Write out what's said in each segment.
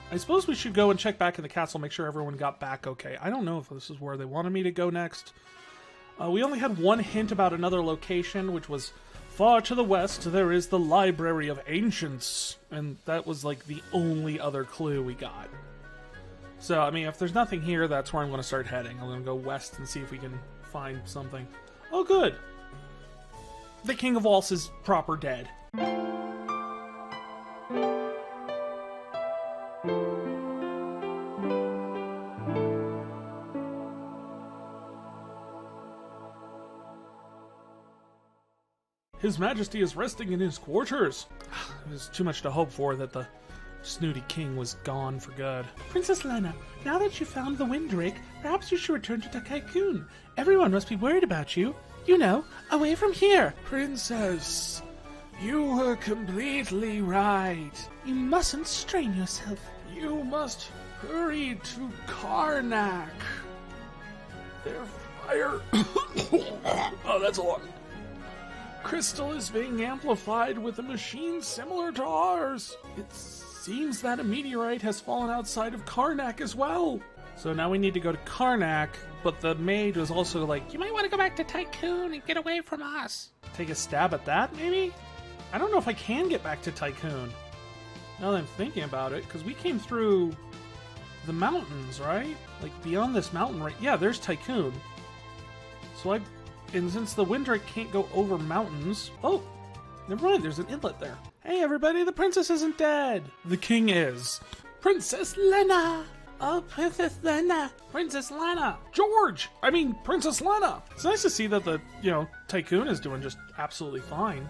I suppose we should go and check back in the castle, make sure everyone got back okay. I don't know if this is where they wanted me to go next. We only had one hint about another location, which was far to the west, there is the Library of Ancients. And that was like the only other clue we got. So, I mean, if there's nothing here, that's where I'm going to start heading. I'm going to go west and see if we can find something. Oh, good. The King of Waltz is proper dead. His Majesty is resting in his quarters. It was too much to hope for that the snooty king was gone for good. Princess Lena, now that you found the Windrake, perhaps you should return to Tycoon. Everyone must be worried about you. You know, away from here. Princess, you were completely right. You mustn't strain yourself. You must hurry to Karnak. Their fire... oh, that's a lot. Crystal is being amplified with a machine similar to ours. It seems that a meteorite has fallen outside of Karnak as well. So now we need to go to Karnak, but the maid was also like, you might want to go back to Tycoon and get away from us. Take a stab at that, maybe? I don't know if I can get back to Tycoon. Now that I'm thinking about it, because we came through the mountains, right? Like beyond this mountain, right? Yeah, there's Tycoon. So and since the Windrake can't go over mountains... Oh, never mind, there's an inlet there. Hey everybody, the princess isn't dead! The king is. Princess Lena! Oh, Princess Lena! Princess Lena! George! I mean, Princess Lena! It's nice to see that the, Tycoon is doing just absolutely fine.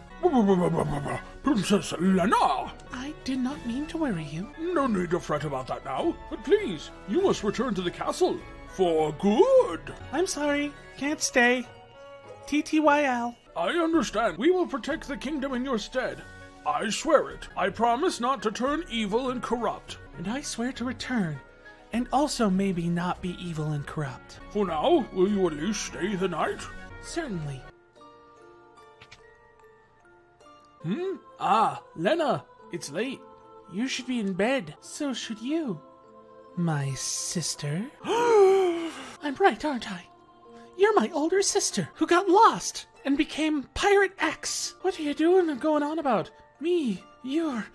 Princess Lena! I did not mean to worry you. No need to fret about that now, but please, you must return to the castle. For good! I'm sorry, can't stay. TTYL. I understand. We will protect the kingdom in your stead. I swear it. I promise not to turn evil and corrupt. And I swear to return. And also maybe not be evil and corrupt. For now, will you at least stay the night? Certainly. Ah, Lena, it's late. You should be in bed. So should you. My sister? I'm right, aren't I? You're my older sister, who got lost and became Pirate X. What are you doing and going on about? Me, you're...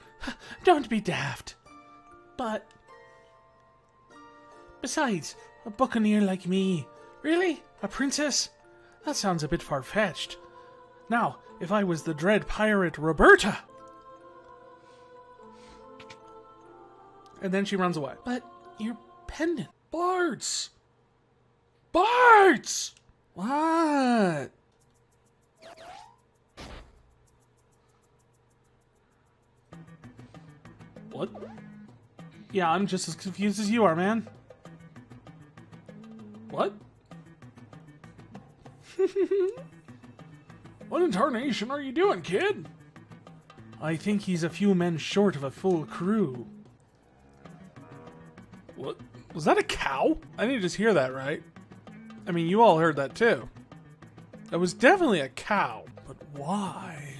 Don't be daft. But... Besides, a buccaneer like me. Really? A princess? That sounds a bit far-fetched. Now, if I was the dread pirate Roberta... And then she runs away. But your pendant... Barts! Barts! What? What? Yeah, I'm just as confused as you are, man. What? What in tarnation are you doing, kid? I think he's a few men short of a full crew. What? Was that a cow? I didn't just hear that, right? I mean, you all heard that too. That was definitely a cow. But why?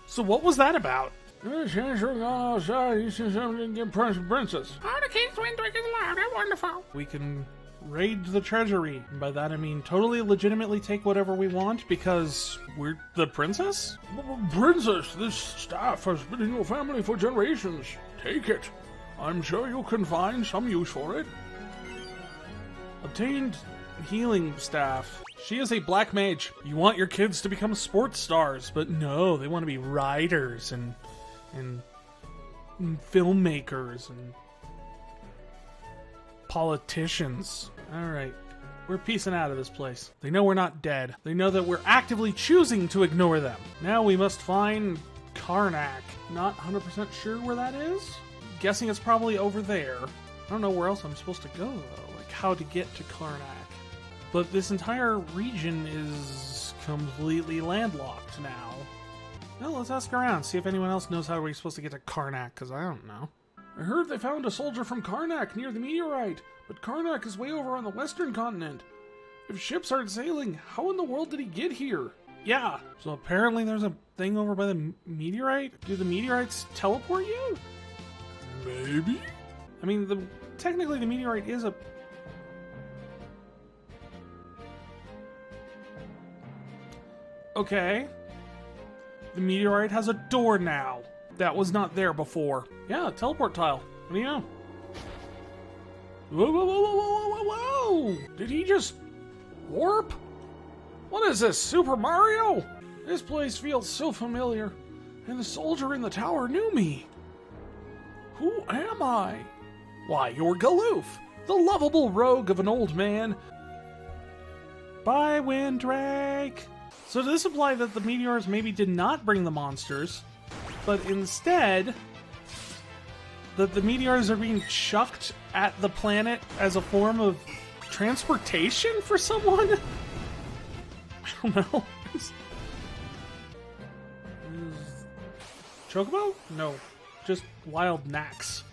So what was that about? Since you're gone outside, you see something to get princess. Oh, the king's Windrake is loud and wonderful. We can raid the treasury. And by that I mean totally legitimately take whatever we want because we're the princess? Princess, this staff has been in your family for generations. Take it. I'm sure you can find some use for it. Obtained healing staff. She is a black mage. You want your kids to become sports stars, but no, they want to be writers and filmmakers and politicians. Alright, we're peacing out of this place. They know we're not dead. They know that we're actively choosing to ignore them. Now we must find Karnak. Not 100% sure where that is. Guessing it's probably over there. I don't know where else I'm supposed to go though, like how to get to Karnak. But this entire region is completely landlocked now. Well, let's ask around, see if anyone else knows how we're supposed to get to Karnak, because I don't know. I heard they found a soldier from Karnak near the meteorite, but Karnak is way over on the western continent. If ships aren't sailing, how in the world did he get here? Yeah, so apparently there's a thing over by the meteorite? Do the meteorites teleport you? Maybe? I mean, technically the meteorite is a... Okay. The meteorite has a door now. That was not there before. Yeah, teleport tile. What do you know? Whoa, whoa, whoa, whoa, whoa, whoa, whoa! Did he just warp? What is this, Super Mario? This place feels so familiar, and the soldier in the tower knew me. Who am I? Why, you're Galoof, the lovable rogue of an old man. Bye, Windrake! So does this imply that the meteors maybe did not bring the monsters, but instead that the meteors are being chucked at the planet as a form of transportation for someone? I don't know. Chocobo? No. Just wild knacks.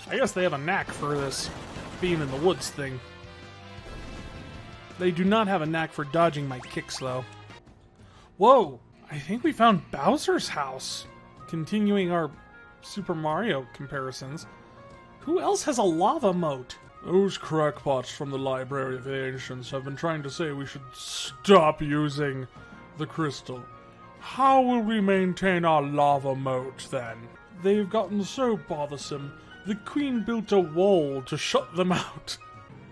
I guess they have a knack for this being in the woods thing. They do not have a knack for dodging my kicks, though. Whoa! I think we found Bowser's house. Continuing our Super Mario comparisons. Who else has a lava moat? Those crackpots from the Library of the Ancients have been trying to say we should stop using the crystal. How will we maintain our lava moat, then? They've gotten so bothersome, the Queen built a wall to shut them out.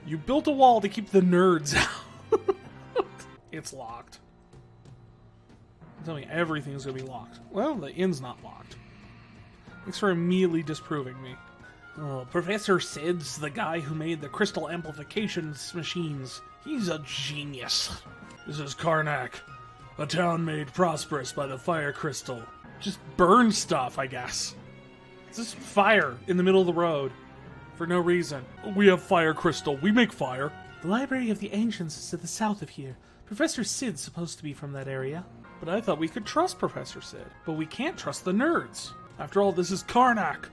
You built a wall to keep the nerds out. It's locked. Tell me everything's gonna be locked. Well, the inn's not locked. Thanks for immediately disproving me. Oh, Professor Sid's the guy who made the crystal amplification machines. He's a genius. This is Karnak, a town made prosperous by the fire crystal. Just burn stuff, I guess. It's just fire in the middle of the road. For no reason. We have fire crystal. We make fire. The Library of the Ancients is to the south of here. Professor Sid's supposed to be from that area. But I thought we could trust Professor Sid. But we can't trust the nerds. After all, this is Karnak,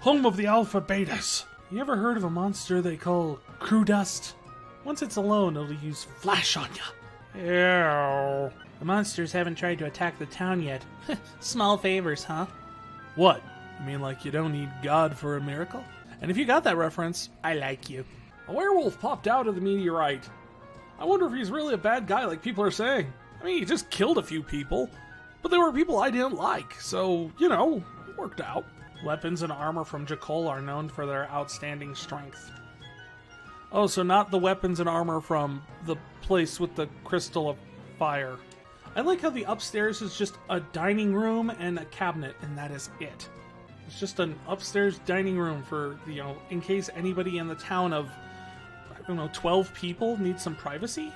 home of the Alpha Betas. You ever heard of a monster they call crew dust? Once it's alone, it'll use flash on ya. Ew. The monsters haven't tried to attack the town yet. Small favors, huh? What? You mean like you don't need God for a miracle? And if you got that reference, I like you. A werewolf popped out of the meteorite. I wonder if he's really a bad guy like people are saying. I mean, he just killed a few people, but they were people I didn't like, so, you know, it worked out. Weapons and armor from Jakol are known for their outstanding strength. Oh, so not the weapons and armor from the place with the crystal of fire. I like how the upstairs is just a dining room and a cabinet, and that is it. It's just an upstairs dining room for, you know, in case anybody in the town of, I don't know, 12 people needs some privacy.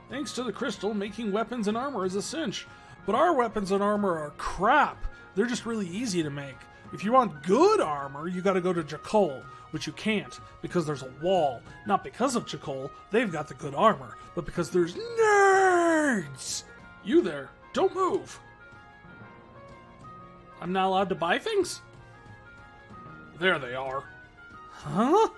Thanks to the crystal, making weapons and armor is a cinch. But our weapons and armor are crap. They're just really easy to make. If you want good armor, you gotta go to Jakol, which you can't, because there's a wall. Not because of Jakol, they've got the good armor, but because there's nerds! You there, don't move! I'm not allowed to buy things? There they are. Huh?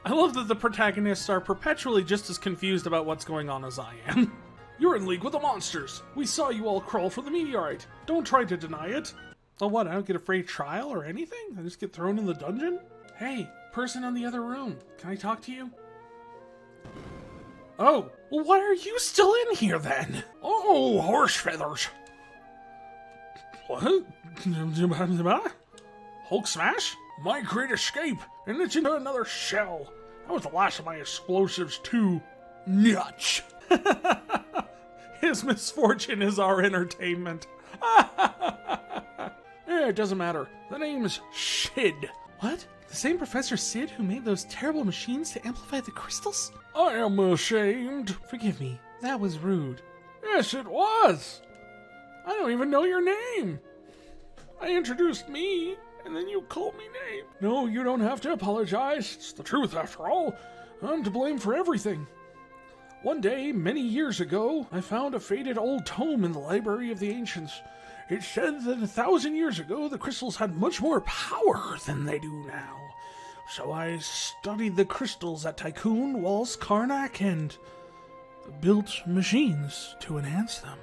I love that the protagonists are perpetually just as confused about what's going on as I am. You're in league with the monsters. We saw you all crawl for the meteorite. Don't try to deny it. Oh, what? I don't get a free trial or anything? I just get thrown in the dungeon? Hey, person on the other room. Can I talk to you? Oh, well, why are you still in here then? Oh, horse feathers. What? Hulk smash? My great escape, and it's into another shell. That was the last of my explosives too. Nuts. His misfortune is our entertainment. Yeah, it doesn't matter. The name's Sid. What? The same Professor Sid who made those terrible machines to amplify the crystals? I am ashamed. Forgive me, that was rude. Yes, it was. I don't even know your name. I introduced me, and then you called me name. No, you don't have to apologize. It's the truth, after all. I'm to blame for everything. One day, many years ago, I found a faded old tome in the Library of the Ancients. It said that 1,000 years ago, the crystals had much more power than they do now. So I studied the crystals at Tycoon, Walls, Karnak, and built machines to enhance them.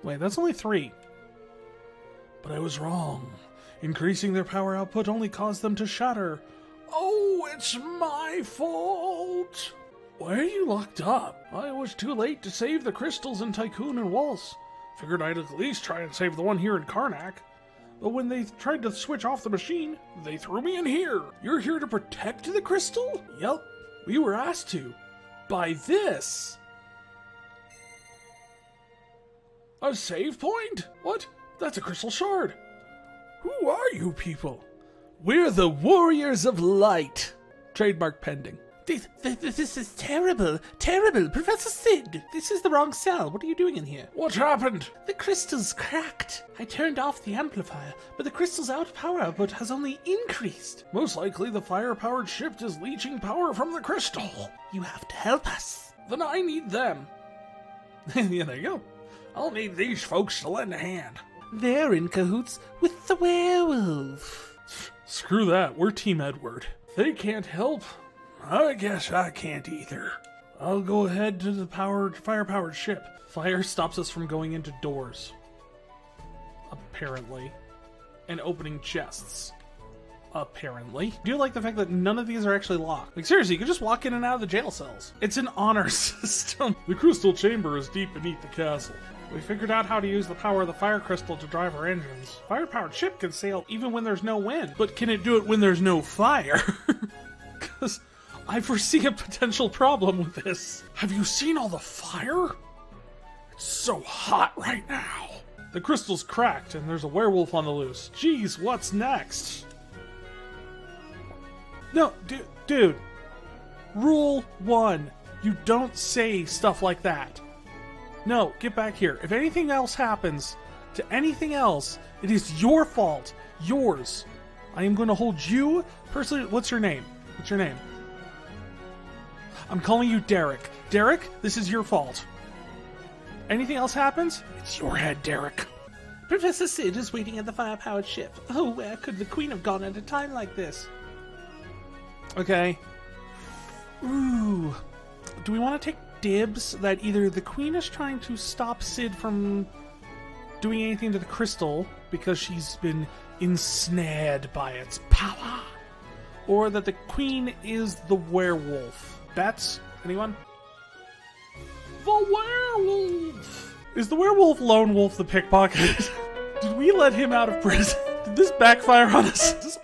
Wait, that's only 3. But I was wrong. Increasing their power output only caused them to shatter. Oh, it's my fault! Why are you locked up? I was too late to save the crystals in Tycoon and Waltz. Figured I'd at least try and save the one here in Karnak. But when they tried to switch off the machine, they threw me in here. You're here to protect the crystal? Yep, we were asked to. By this. A save point? What? That's a crystal shard. Who are you people? We're the Warriors of Light. Trademark pending. This is terrible. Terrible. Professor Sid, this is the wrong cell. What are you doing in here? What happened? The crystal's cracked. I turned off the amplifier, but the crystal's power output has only increased. Most likely the fire-powered ship is leeching power from the crystal. You have to help us. Then I need them. Yeah, there you go. I'll need these folks to lend a hand. They're in cahoots with the werewolf. Screw that. We're Team Edward. They can't help. I guess I can't either. I'll go ahead to the fire-powered ship. Fire stops us from going into doors. Apparently. And opening chests. Apparently. I do like the fact that none of these are actually locked. Like, seriously, you can just walk in and out of the jail cells. It's an honor system. The crystal chamber is deep beneath the castle. We figured out how to use the power of the fire crystal to drive our engines. Fire-powered ship can sail even when there's no wind. But can it do it when there's no fire? Because I foresee a potential problem with this. Have you seen all the fire? It's so hot right now. The crystal's cracked and there's a werewolf on the loose. Jeez, what's next? No, dude. Rule 1. You don't say stuff like that. No, get back here. If anything else happens to anything else, it is your fault. Yours. I am going to hold you personally. What's your name? What's your name? I'm calling you Derek. Derek, this is your fault. Anything else happens? It's your head, Derek. Professor Sid is waiting at the fire-powered ship. Oh, where could the Queen have gone at a time like this? Okay. Ooh. Do we want to take dibs that either the Queen is trying to stop Sid from doing anything to the crystal because she's been ensnared by its power, or that the Queen is the werewolf? Bets? Anyone? The werewolf! Is the werewolf Lone Wolf the pickpocket? Did we let him out of prison? Did this backfire on us?